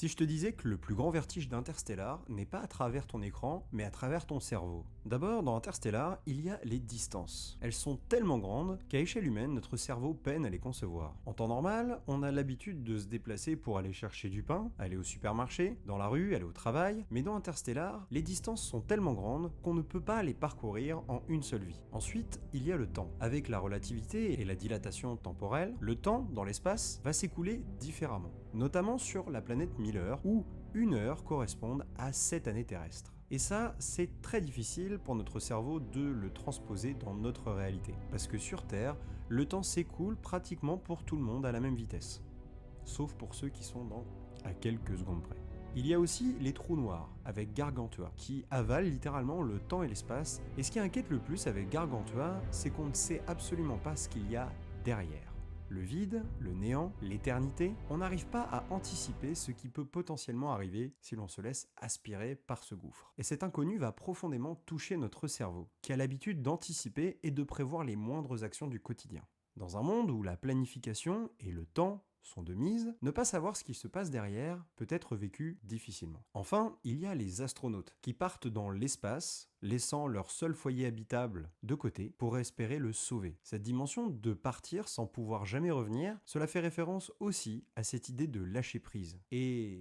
Si je te disais que le plus grand vertige d'Interstellar n'est pas à travers ton écran, mais à travers ton cerveau. D'abord, dans Interstellar, il y a les distances. Elles sont tellement grandes qu'à échelle humaine, notre cerveau peine à les concevoir. En temps normal, on a l'habitude de se déplacer pour aller chercher du pain, aller au supermarché, dans la rue, aller au travail, mais dans Interstellar, les distances sont tellement grandes qu'on ne peut pas les parcourir en une seule vie. Ensuite, il y a le temps. Avec la relativité et la dilatation temporelle, le temps, dans l'espace, va s'écouler différemment. Notamment sur la planète Miller, où une heure correspond à 7 années terrestres. Et ça, c'est très difficile pour notre cerveau de le transposer dans notre réalité. Parce que sur Terre, le temps s'écoule pratiquement pour tout le monde à la même vitesse. Sauf pour ceux qui sont à quelques secondes près. Il y a aussi les trous noirs, avec Gargantua, qui avalent littéralement le temps et l'espace. Et ce qui inquiète le plus avec Gargantua, c'est qu'on ne sait absolument pas ce qu'il y a derrière. Le vide, le néant, l'éternité, on n'arrive pas à anticiper ce qui peut potentiellement arriver si l'on se laisse aspirer par ce gouffre. Et cet inconnu va profondément toucher notre cerveau, qui a l'habitude d'anticiper et de prévoir les moindres actions du quotidien. Dans un monde où la planification et le temps sont de mise, ne pas savoir ce qui se passe derrière peut être vécu difficilement. Enfin, il y a les astronautes, qui partent dans l'espace, laissant leur seul foyer habitable de côté pour espérer le sauver. Cette dimension de partir sans pouvoir jamais revenir, cela fait référence aussi à cette idée de lâcher prise. Et